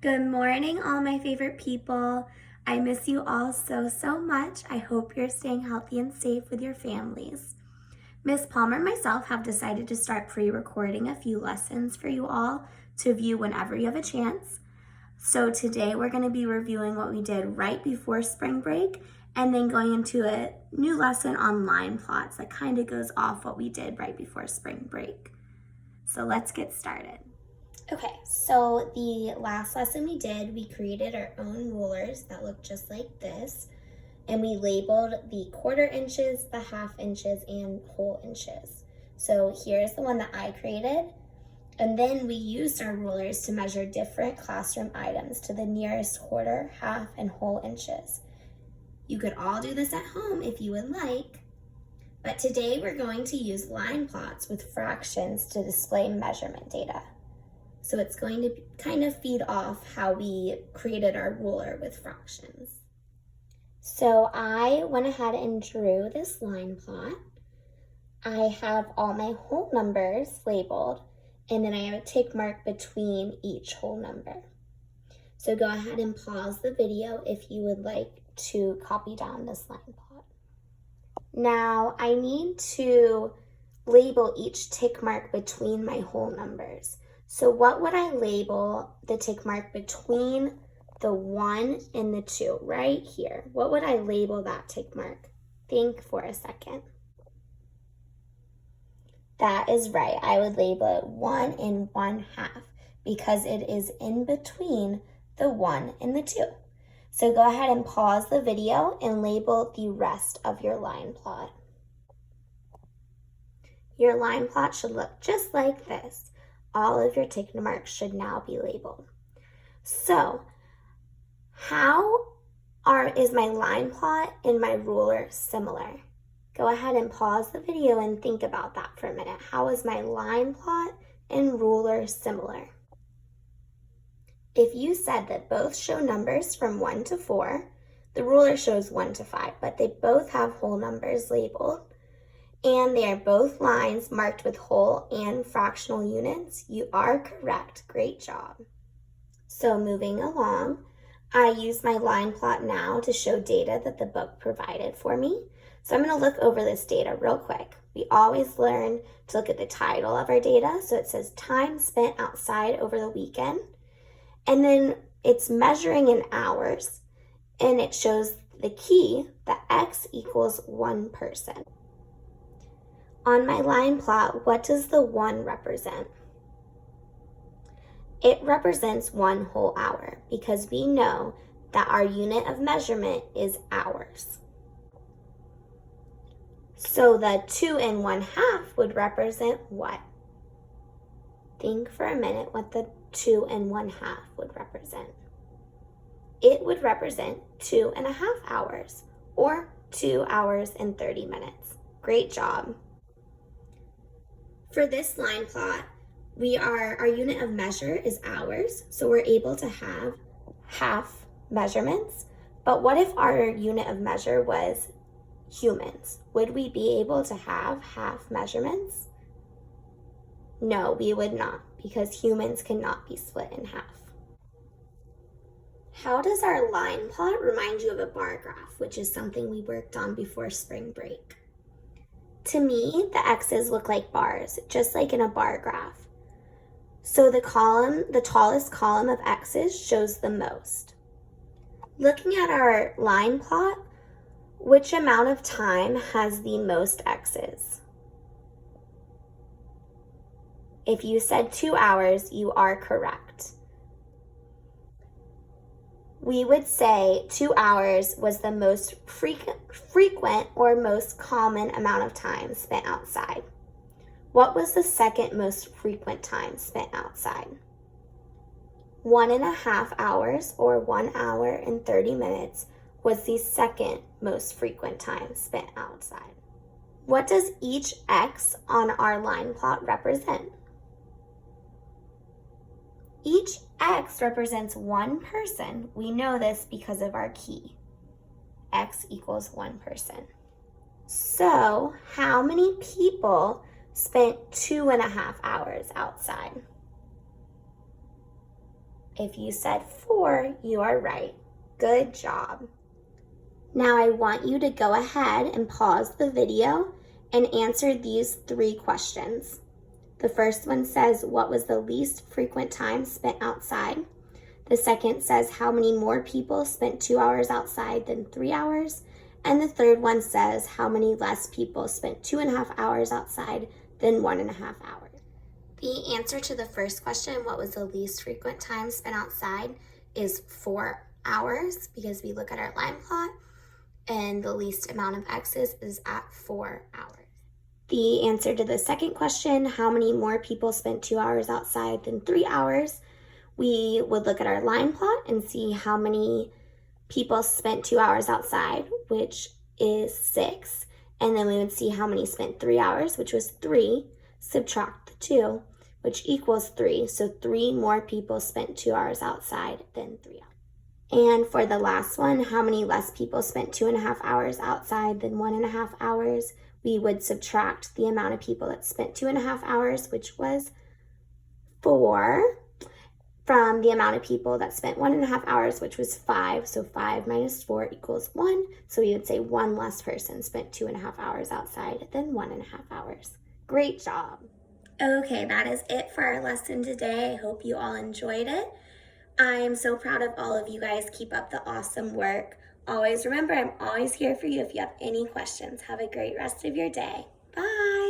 Good morning, all my favorite people. I miss you all so much. I hope you're staying healthy and safe with your families. Miss Palmer and myself have decided to start pre-recording a few lessons for you all to view whenever you have a chance. So today we're going to be reviewing what we did right before spring break and then going into a new lesson on line plots that kind of goes off what we did right before spring break. So let's get started. Okay, so the last lesson we did, we created our own rulers that look just like this, and we labeled the quarter inches, the half inches, and whole inches. So here's the one that I created, and then we used our rulers to measure different classroom items to the nearest quarter, half, and whole inches. You could all do this at home if you would like, but today we're going to use line plots with fractions to display measurement data. So it's going to kind of feed off how we created our ruler with fractions. So I went ahead and drew this line plot. I have all my whole numbers labeled, and then I have a tick mark between each whole number. So go ahead and pause the video if you would like to copy down this line plot. Now I need to label each tick mark between my whole numbers. So what would I label the tick mark between the 1 and the 2 right here? What would I label that tick mark? Think for a second. That is right. I would label it 1 and 1/2 because it is in between the 1 and the 2. So go ahead and pause the video and label the rest of your line plot. Your line plot should look just like this. All of your tick marks should now be labeled. So, how is my line plot and my ruler similar? Go ahead and pause the video and think about that for a minute. How is my line plot and ruler similar? If you said that both show numbers from 1 to 4, the ruler shows 1 to 5, but they both have whole numbers labeled, and they are both lines marked with whole and fractional units, you are correct. Great job. So moving along, I use my line plot now to show data that the book provided for me. So I'm going to look over this data real quick. We always learn to look at the title of our data. So it says time spent outside over the weekend. And then it's measuring in hours. And it shows the key that X equals 1 person. On my line plot, what does the 1 represent? It represents 1 whole hour because we know that our unit of measurement is hours. So the 2 and 1/2 would represent what? Think for a minute what the 2 and 1/2 would represent. It would represent 2.5 hours or 2 hours and 30 minutes. Great job. For this line plot, our unit of measure is hours, so we're able to have half measurements. But what if our unit of measure was humans? Would we be able to have half measurements? No, we would not, because humans cannot be split in half. How does our line plot remind you of a bar graph, which is something we worked on before spring break? To me, the X's look like bars, just like in a bar graph. So the tallest column of X's shows the most. Looking at our line plot, which amount of time has the most X's? If you said 2 hours, you are correct. We would say 2 hours was the most frequent or most common amount of time spent outside. What was the second most frequent time spent outside? 1.5 hours or 1 hour and 30 minutes was the second most frequent time spent outside. What does each X on our line plot represent? Each X represents 1 person. We know this because of our key. X equals 1 person. So, how many people spent 2.5 hours outside? If you said 4, you are right. Good job. Now I want you to go ahead and pause the video and answer these 3 questions. The first one says, what was the least frequent time spent outside? The second says, how many more people spent 2 hours outside than 3 hours? And the third one says, how many less people spent 2.5 hours outside than 1.5 hours? The answer to the first question, what was the least frequent time spent outside, is 4 hours, because we look at our line plot and the least amount of x's is at 4 hours. The answer to the second question, how many more people spent 2 hours outside than 3 hours, we would look at our line plot and see how many people spent 2 hours outside, which is 6, and then we would see how many spent 3 hours, which was 3, subtract the 2, which equals 3, so 3 more people spent 2 hours outside than 3 hours. And for the last one, how many less people spent 2.5 hours outside than 1.5 hours, we would subtract the amount of people that spent 2.5 hours, which was 4, from the amount of people that spent 1.5 hours, which was 5. So 5 minus 4 equals 1. So we would say 1 less person spent 2.5 hours outside than 1.5 hours. Great job. Okay, that is it for our lesson today. I hope you all enjoyed it. I am so proud of all of you guys. Keep up the awesome work. Always remember, I'm always here for you if you have any questions. Have a great rest of your day. Bye.